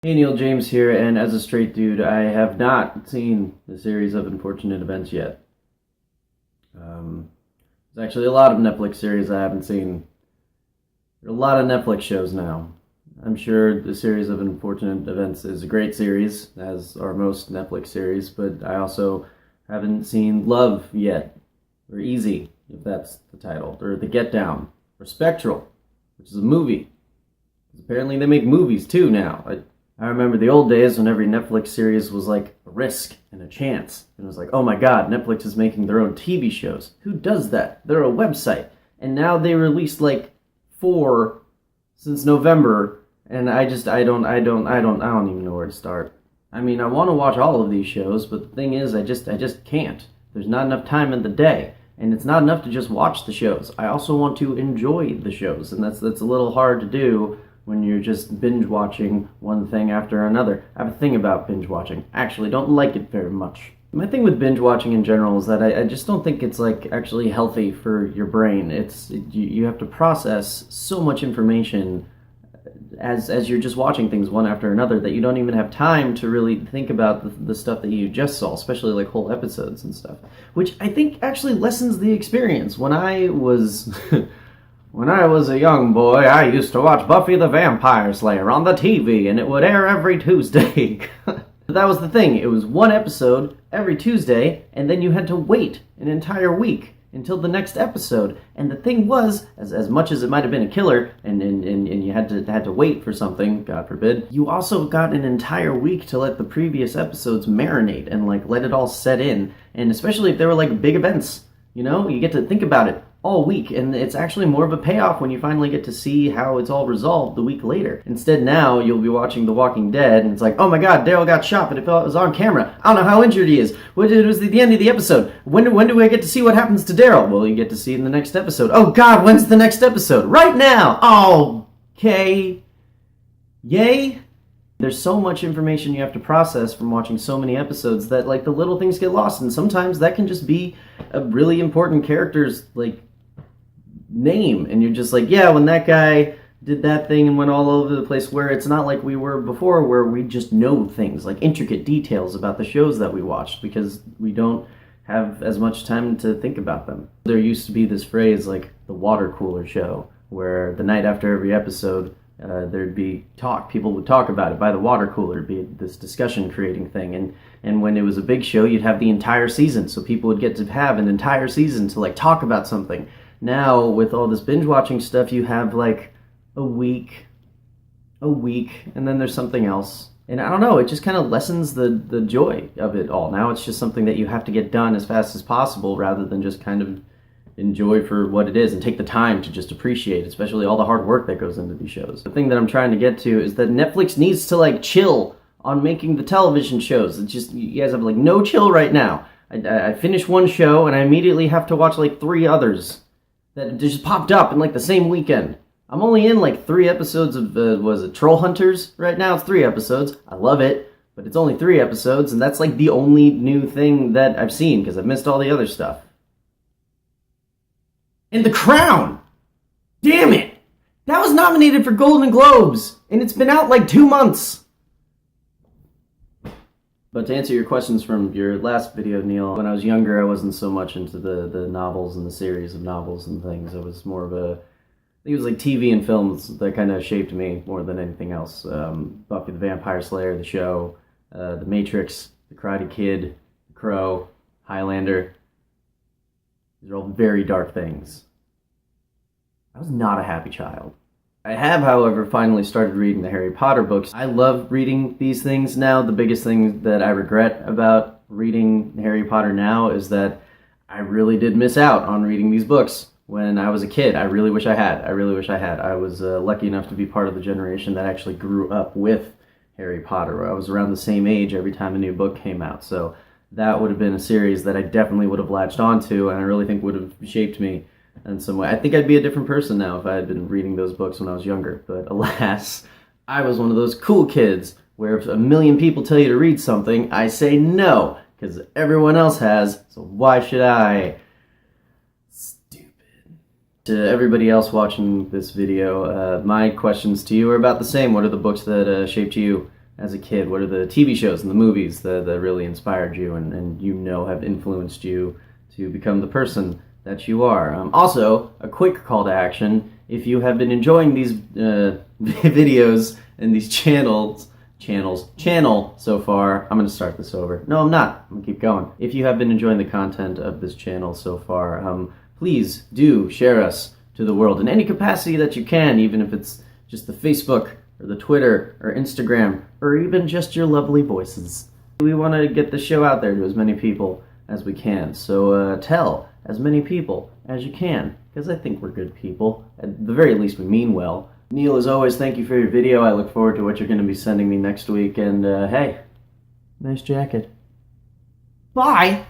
Hey Neil, James here, and as a straight dude, I have not seen the series of Unfortunate Events yet. There's actually a lot of Netflix series I haven't seen. There are a lot of Netflix shows now. I'm sure the series of Unfortunate Events is a great series, as are most Netflix series, but I also haven't seen Love yet, or Easy, if that's the title, or The Get Down, or Spectral, which is a movie. Apparently they make movies too now. I remember the old days when every Netflix series was like a risk and a chance. And it was like, oh my god, Netflix is making their own TV shows. Who does that? They're a website. And now they released like 4 since November, and I don't even know where to start. I mean, I want to watch all of these shows, but the thing is, I just can't. There's not enough time in the day. And it's not enough to just watch the shows. I also want to enjoy the shows, and that's a little hard to do when you're just binge-watching one thing after another. I have a thing about binge-watching. Actually, don't like it very much. My thing with binge-watching in general is that I just don't think it's, like, actually healthy for your brain. You have to process so much information as you're just watching things one after another that you don't even have time to really think about the stuff that you just saw, especially, like, whole episodes and stuff. Which I think actually lessens the experience. When I was... When I was a young boy, I used to watch Buffy the Vampire Slayer on the TV, and it would air every Tuesday. That was the thing. It was one episode every Tuesday, and then you had to wait an entire week until the next episode. And the thing was, as much as it might have been a killer, and you had to wait for something, God forbid, you also got an entire week to let the previous episodes marinate and like let it all set in. And especially if they were like big events, you know, you get to think about it all week, and it's actually more of a payoff when you finally get to see how it's all resolved the week later. Instead now, you'll be watching The Walking Dead, and it's like, oh my god, Daryl got shot, but it was on camera. I don't know how injured he is. It was the end of the episode. When do I get to see what happens to Daryl? Well, you get to see in the next episode. Oh god, when's the next episode? Right now! Okay. Yay? There's so much information you have to process from watching so many episodes that, like, the little things get lost, and sometimes that can just be a really important character's, like, name, and you're just like, yeah, when that guy did that thing and went all over the place, where it's not like we were before, where we just know things, like intricate details about the shows that we watched, because we don't have as much time to think about them. There used to be this phrase, like, the water cooler show, where the night after every episode, there'd be talk. People would talk about it by the water cooler. It'd be this discussion creating thing. And when it was a big show, you'd have the entire season. So people would get to have an entire season to, like, talk about something. Now, with all this binge-watching stuff, you have, like, a week, and then there's something else. And I don't know, it just kind of lessens the joy of it all. Now it's just something that you have to get done as fast as possible, rather than just kind of enjoy for what it is and take the time to just appreciate, especially all the hard work that goes into these shows. The thing that I'm trying to get to is that Netflix needs to, like, chill on making the television shows. It's just, you guys have, like, no chill right now. I finish one show and I immediately have to watch, like, 3 others that just popped up in, like, the same weekend. I'm only in, like, 3 episodes of, was it Troll Hunters? Right now it's 3 episodes. I love it, but it's only 3 episodes, and that's, like, the only new thing that I've seen, because I've missed all the other stuff. And The Crown! Damn it! That was nominated for Golden Globes, and it's been out, like, 2 months! But to answer your questions from your last video, Neil, when I was younger, I wasn't so much into the novels and the series of novels and things. I was more of I think it was like TV and films that kind of shaped me more than anything else. Buffy the Vampire Slayer, the show, The Matrix, The Karate Kid, The Crow, Highlander. These are all very dark things. I was not a happy child. I have, however, finally started reading the Harry Potter books. I love reading these things now. The biggest thing that I regret about reading Harry Potter now is that I really did miss out on reading these books when I was a kid. I really wish I had. I was lucky enough to be part of the generation that actually grew up with Harry Potter. I was around the same age every time a new book came out, so that would have been a series that I definitely would have latched onto, and I really think would have shaped me in some way. I think I'd be a different person now if I had been reading those books when I was younger, but alas, I was one of those cool kids where if a million people tell you to read something, I say no, because everyone else has, so why should I? Stupid. To everybody else watching this video, my questions to you are about the same. What are the books that shaped you? as a kid? What are the TV shows and the movies that really inspired you and have influenced you to become the person that you are? Also, a quick call to action. If you have been enjoying these videos and these channel so far, I'm going to start this over. No, I'm not. I'm going to keep going. If you have been enjoying the content of this channel so far, please do share us to the world in any capacity that you can, even if it's just the Facebook or the Twitter or Instagram or even just your lovely voices. We want to get the show out there to as many people as we can. So tell as many people as you can, because I think we're good people. At the very least, we mean well. Neil, as always, thank you for your video. I look forward to what you're going to be sending me next week. And hey, nice jacket. Bye!